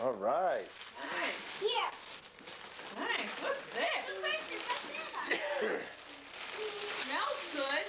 All right. Nice. Here. Nice. What's this? Smells good.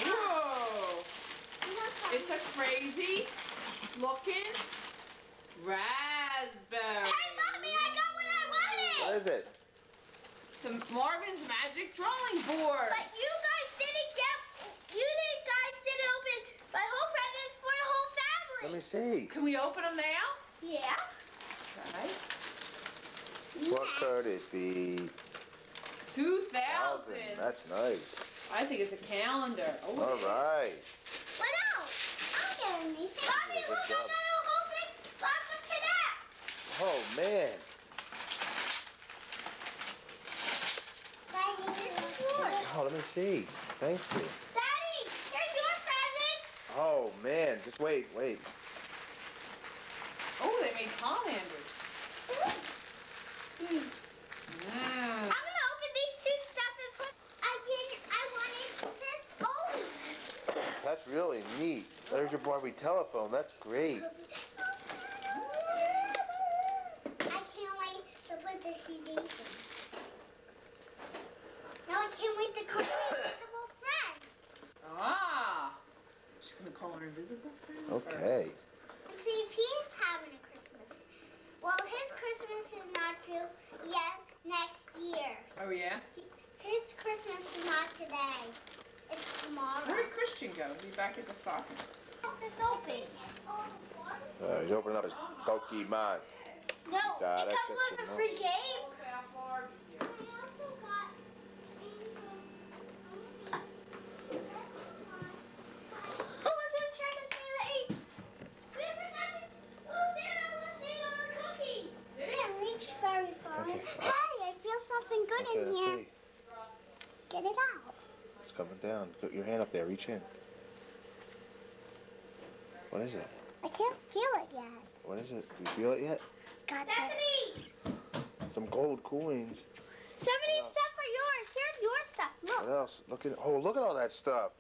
Whoa. It's a crazy looking raspberry. Hey, Mommy, I got what I wanted. What is it? The Marvin's Magic Drawing Board. But you guys didn't open my whole presents for the whole family. Let me see. Can we open them now? Yeah. Okay. What could it be? 2000. That's nice. I think it's a calendar. Oh, All yeah. right. What else? I'm getting these. Mommy, look, I got a whole thing. Lots of connects. Oh, man. Daddy, this is yours. Oh, let me see. Thank you. Daddy, here's your presents. Oh, man. Just wait. Oh, they made colanders. I'm gonna open these two stuff and put. I wanted this only. That's really neat. There's your Barbie telephone. That's great. I can't wait to put the CDs in. Now I can't wait to call my invisible friend. Ah. She's going to call her invisible friend Okay. first. And see if he's having a Christmas. Well, his Christmas is not till yet next year. Oh, yeah? His Christmas is not today. It's tomorrow. Where did Christian go? Is he back at the stocking? It's open. He's opening up his Pokemon. No, Got it it, comes with a Christian. free game. Very far. Okay. Hey, I feel something good Okay, in let's here. see. Get it out. It's coming down. Put your hand up there. Reach in. What is it? I can't feel it yet. What is it? Do you feel it yet? Got this. Some gold coins. Some of these stuff are yours. Here's your stuff. What Look. else? Look at all that stuff.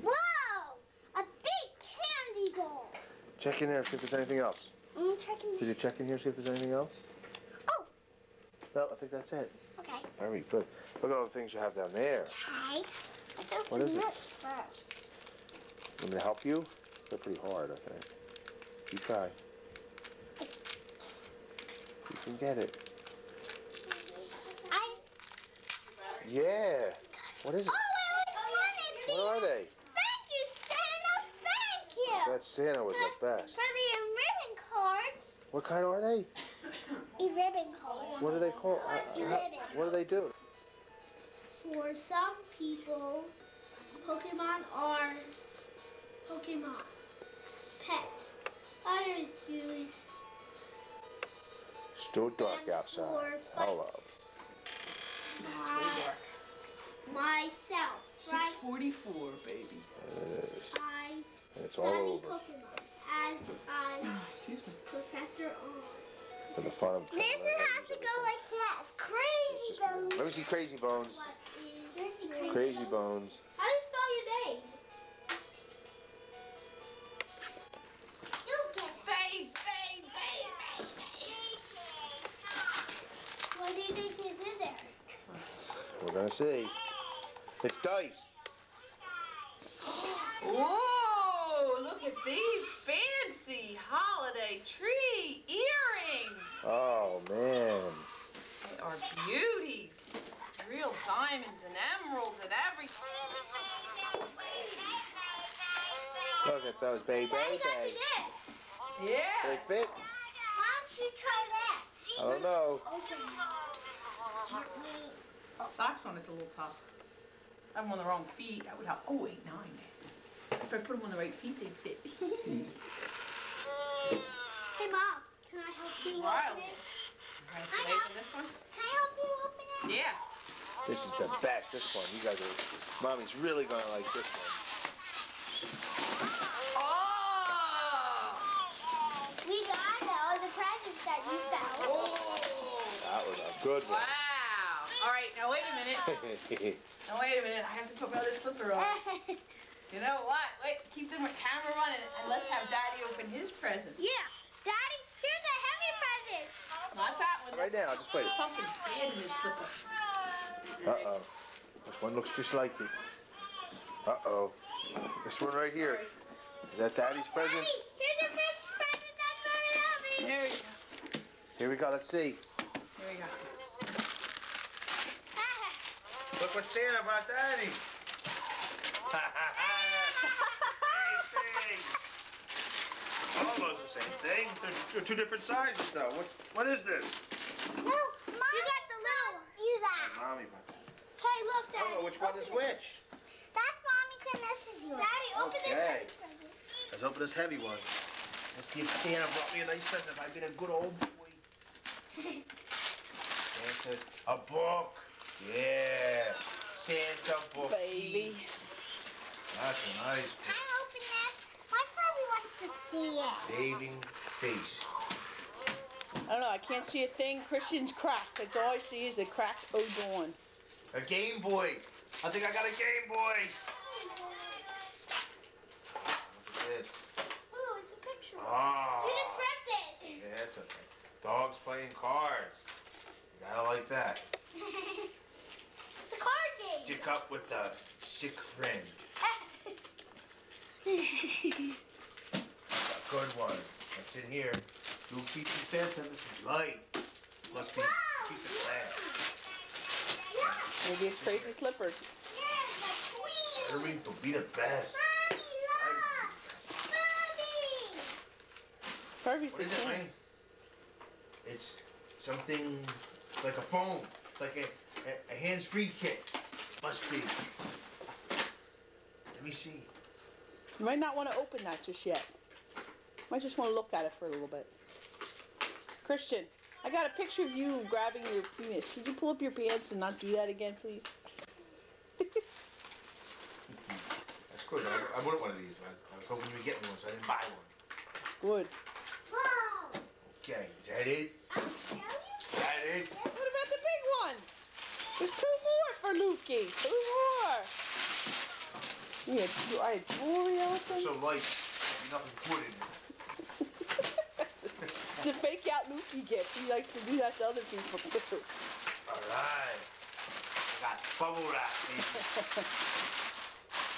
Whoa! A big candy bowl. Check in there, see if there's anything else. I'm checking. Did you check in here, see if there's anything else? Oh. No, I think that's it. Okay. Very good. Look at all the things you have down there. Okay. Let's What open is it? this first. Want me to help you? They're pretty hard, I think. You try. You can get it. Yeah. What is it? Oh, I wanted these. What are they? Thank you, Santa. Thank you. That Santa was the best. For the ribbon cards. What kind are they? Ribbon cards. What are they called? Ribbon. What do they do? For some people, Pokemon are Pokemon pets. Others use Still dark them outside. for Hello. fights. Myself, right? 6:44, baby. It is. I And it's all study over. Pokemon as I'm Excuse me. Professor On. For the fun of This has to go like this. Crazy Bones. Let me see Crazy Bones. Let's see Crazy, Crazy Bones. How do you spell your name? You'll get it. Babe. What do you think is in there? We're gonna see. It's dice. Whoa, look at these fancy holiday tree earrings. Oh man. They are beauties. Real diamonds and emeralds and everything. Look at those, baby. Daddy got you this. They Yeah. fit? Why don't you try this? I don't know. Open Socks on it's a little tough. I have them on the wrong feet. I would have. Oh, 8, 9. If I put them on the right feet, they'd fit. Hey, Mom, can I help you Wild. open it? Alright, so they open this one? Can I help you open it? Yeah. This is the best. This one. You guys are. Mommy's really gonna like this one. Oh! We got all the presents that you found. Oh! That was a good one. Wow! All right, now wait a minute. Now wait a minute. I have to put my other slipper on. You know what? Wait, keep the camera running and let's have Daddy open his present. Yeah, Daddy, here's a heavy present. Not that one. Right now, just wait. There's something bad in this slipper. Uh-oh. This one looks just like it. Uh-oh. This one right here. Is that Daddy's present? Daddy, here's a fish present that's very heavy. There we go. Here we go. Let's see. Here we go. Look what Santa brought Daddy. Almost the same thing. They're two different sizes, though. What is this? No, Mom, you got the little one. You that. Mommy brought that. Hey, look, I Daddy. don't know which one is which. That's Mommy's and this is yours. Daddy, open this Okay. heavy present. Let's open this heavy one. Let's see if Santa brought me a nice present. If I've been a good old boy. Santa, a book. Yeah. Santa book. Baby. That's a nice Can I open this? My Furby wants to see it. saving face. I don't know. I can't see a thing. Christian's cracked. That's all I see is a cracked Odorn. A Game Boy. I think I got a Game Boy. Look at this. Ooh, it's a picture. Oh. You just ripped it. Yeah, it's okay. Dogs playing cards. You gotta like that. The card game. Stick up with a sick friend. That's a good one. What's in here? Goofy from Santa. This is light. Must be a piece of glass. Maybe it's crazy slippers. Yes, the queen. Hurry to be the best. Mommy, look. Furby. Furby's What the is it, king. man? It's something like a phone, like a hands-free kit. Must be. Let me see. You might not want to open that just yet. Might just want to look at it for a little bit. Christian, I got a picture of you grabbing your penis. Could you pull up your pants and not do that again, please? That's good. I wanted one of these, man. I was hoping you would get me one, so I didn't buy one. Good. Whoa. Okay, is that it? I'll show you. Is that it? What about the big one? There's 2 more for Lukey. 2 more. Yeah, I had jewelry They're elephant. so light, there'll be nothing to put in it. It's a fake out Lukey gift. He likes to do that to other people too. All right. I got bubble wrap, baby.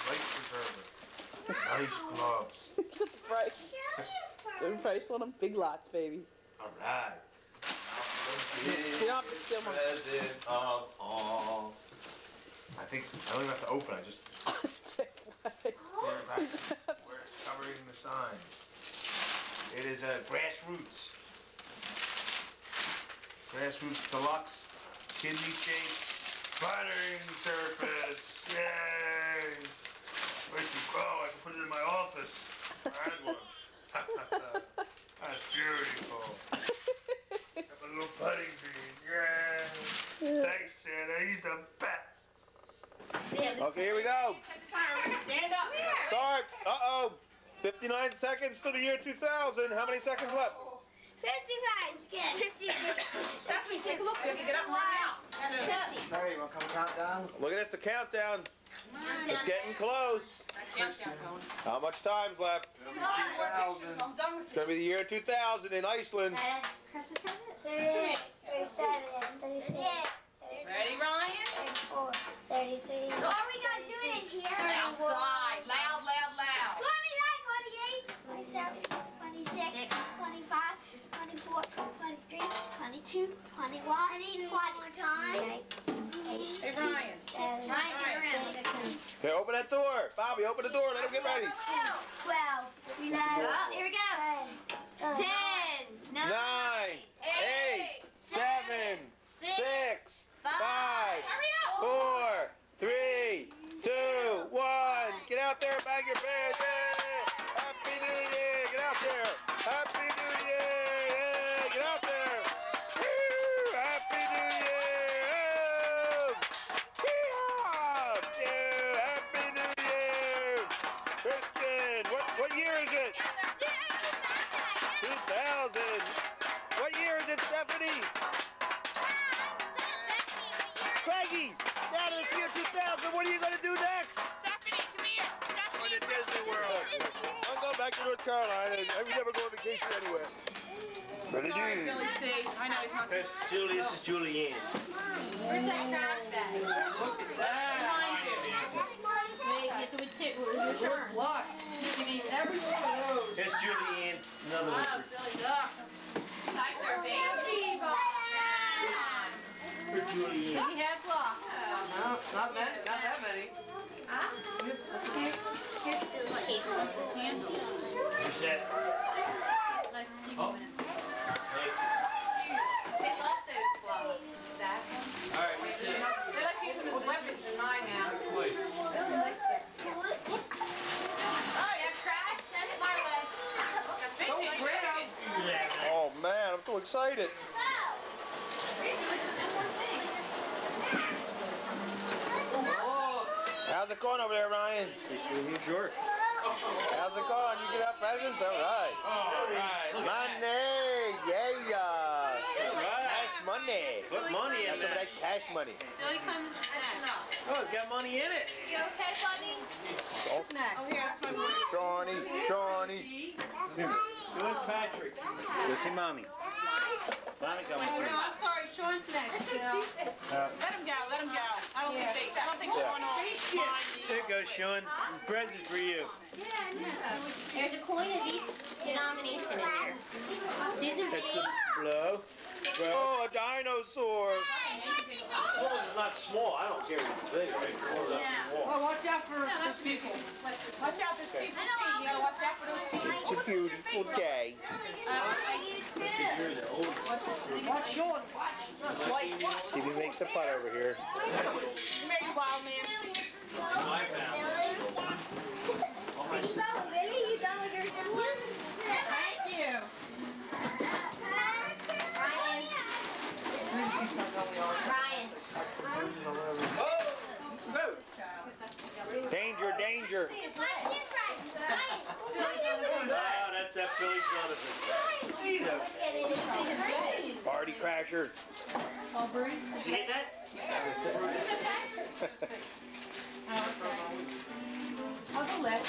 Light preserver. Nice gloves. Look at the price. Show you, The Furby. price on them, big lots, baby. All right. You don't have to steal my Present of all. I think I don't even have to open. I just tear it back where it's covering the sign. It is a Grassroots. Grassroots Deluxe Kidney Shake Buttering Surface. Yay! Wait to go. I can put it in my office. I had one. That's beautiful. Have a little putting green. Yay! Thanks, Santa. He's the best. Okay, here we go. Set the timer. Stand up. Start. Uh-oh. 59 seconds to the year 2000. How many seconds left? 55. 56. Stephanie, take a look. We have to get up and run out. 50. Harry, you want to come countdown? Look at this, the countdown. It's getting close. That countdown going. How much time's left? More pictures. I'm done with It's going to be the year 2000 in Iceland. Christmas present? 37, 36, Ready, Ryan? 34, 33. Oh, we gotta do it in here. Outside. Loud, loud, loud. 29, 28, 27, 26, 25, 24, 23, 22, 21, 28, Hey, Ryan. 29, Okay, open that door. Bobby, open the door. Let him get ready. 12, 11, here we go. 10, 9, 9, 8, 7, 6, 5, Hurry up. 4, 3, 2, 1. Get out there and bang your pants. Yay! Happy New Year. Get out there. Happy New Year. Yay! Get out there. Woo! Happy New Year. Oh! Yeehaw! Yeah! Happy New Year. Kristen, what year is it? 2000. What year is it, Stephanie? to North Carolina. We never go on vacation anywhere. Really Sorry, do. Billy C. I know he's not. That's Julie, this is Julianne. Where's that trash bag? Look at that. Behind you. Wait, get to it too. Your turn. Look. You need every one of those. Here's Julianne's, another one. Wow, Billy Duck. Likes our baby. For Julianne. Does he have blocks? No, not that many. Here's the cake one. It's handy. You said, Nice to keep Oh. them in. hey, They love those blocks. Stack them. all right, what's it? They like to use them as weapons in my house. Wait. Billy likes it. Whoops. Oh, yeah, trash. Send it my way. Don't grab. Oh man, I'm so excited. How's it going over there, Ryan? Here's yours. How's it going? You get out presents? All right. All right. Money, yeah. All right. Cash money. Put money in That's some of there. that cash money. Billy comes next. Oh, it's got money in it. You okay, buddy? Oh, Next. Oh, here, that's my boy. Shawnee. Go and Patrick. Go see mommy. Mommy Oh, coming. no, I'm sorry. Sean's next. Let him go, let him go. I don't think Sean will mind There you. you go, Sean. This present for you. There's a coin of each denomination in here. Susan B. That's a blow. Oh, a dinosaur. As long as it's not small, I don't care if it's big. Right? As long as it's not small. Well, watch out for those people. Watch out, there's people feet. You gotta watch out for those people. It's a beautiful day. You're the oldest. Watch Sean, watch. Look, white. See if he makes the putt over here. Come here, you wild man. My family. All my sisters. Really? You done with your Thank you. Ryan. Oh! No! Danger. Oh, that's that Philly Jonathan. Party crasher. Did you get that? I'll go last.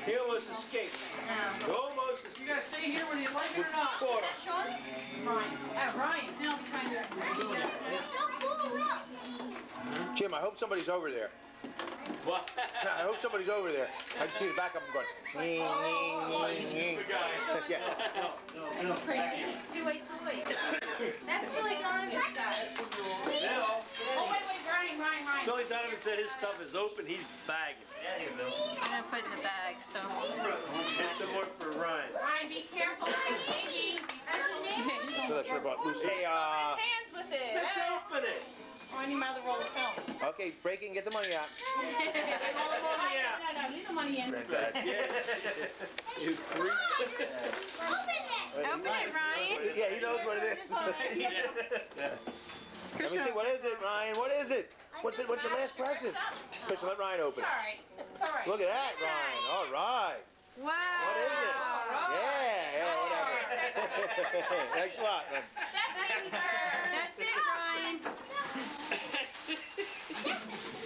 He almost escaped. He almost escaped. You gotta stay here whether you like it or not. Quarter. Ryan. Oh, Ryan. Now I'm trying to. Jim, I hope somebody's over there. What? I hope somebody's over there. I just see the back of them going. Ning, ning, ning, ning. Yeah. No. Two-way toy. That's Billy Donovan's stuff. Now, Oh, wait, Ryan. Billy Donovan said his stuff is open. He's bagging. Yeah, you know. I'm gonna put it in the bag, so. Get some more for Ryan. Ryan, be careful. Baby. So that's your butt. Lucy. Hey, Hands with it. Let's open it. Oh, I need my other roll of film. okay, break it and get the money out. No, leave the money in. You freak. Open it, Ryan. Yeah, he knows what it is. Let me see, what is it, Ryan? What is it? What's your last present? Christian, let Ryan open it. It's all right. Look at that, Ryan. All right. Wow. What is it? Yeah, whatever. Thanks a lot, man. That's it, Ryan.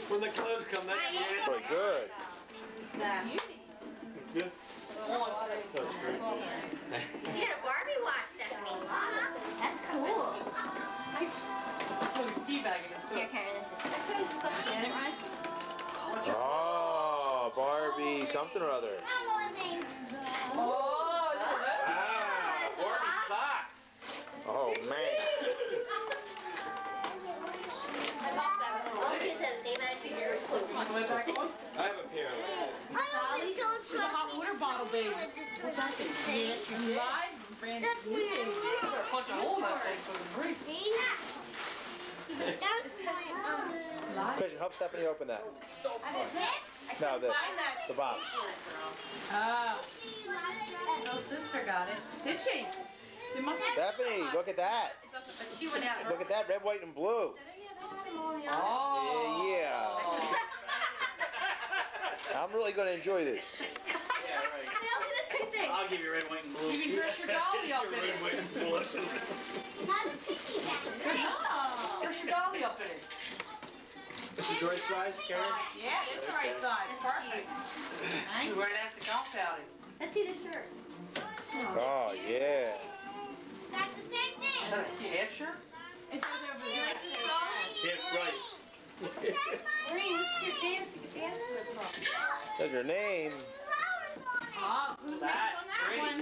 When the clothes come, that's the end. Really good. Good. You got a Barbie watch, Stephanie. That's cool. Look, it's teabagging. It's Here, Karen, this is Get it, Ryan? Oh, Barbie, something or other. Oh, look at that. Ah, Barbie socks. Oh, man. all the kids have the same attitude. You're close. Come on, go back on. I have a pair of those. It's a hot water bottle, baby. What's that thing? You live? Brand new. Better punch a hole in that thing so it can breathe. Christian, help Stephanie open that. No, the box. Ah. Little sister got it. Did she? She must have. Stephanie, look at that. She went out. Look at that, red, white, and blue. Oh. Yeah. I'm really going to enjoy this. Yeah, right. I'll give you red, white, and blue. You can dress your dolly up in Red, it. white, and blue. Good job. Is it the right size, Karen? Yeah, it's the right size. Perfect. We're right at the golf outing. Let's see the shirt. Oh, yeah. That's the same Is that thing. a half shirt? It says over You there. like the song? Half price. Maureen, this is your dance. You can dance to this song. That's your name. Flowers on it. Oh, who's next on that Great. one?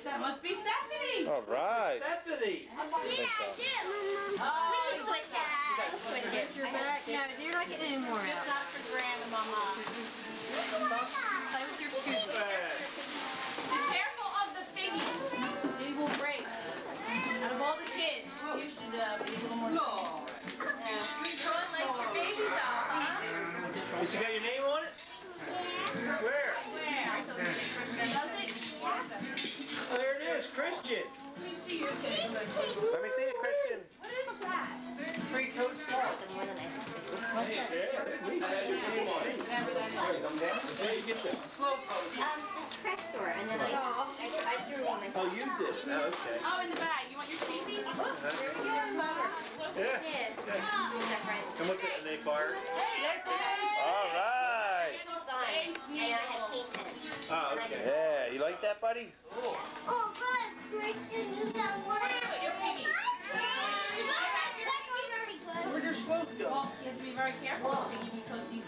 That must be Stephanie. All right. Stephanie. Yeah, I do. We can switch it. We'll switch it. Your back. No, you're not getting any more It's out. not for grandmama. Play with your scoop. Be careful of the figgies. They will break. Out of all the kids, you should be a little more. No. Run like your baby doll, huh? Has it got your name on it? Where? Where? Does it? Oh, there it is, Christian. Let me see your thing. Let me see it, Christian. What is that? Three-toed sloth. The more than I thought. What's that? It has your name on it. Whatever that is. Where you get that? Slow pose. The craft store, and then I threw one myself. Oh, you did. Oh, okay. Oh, in the bag. You want your species? There we go. Yeah. Yeah. Okay. Is that right? And what the, and they fired? Hey, there's All right. Sign. And I have paint pens. Oh, okay. Yeah, you like that, buddy? Oh, good, Christian, you got one. Your piggy. That's not very good. Where'd your sloth go? Well, you have to be very careful with Piggy because he's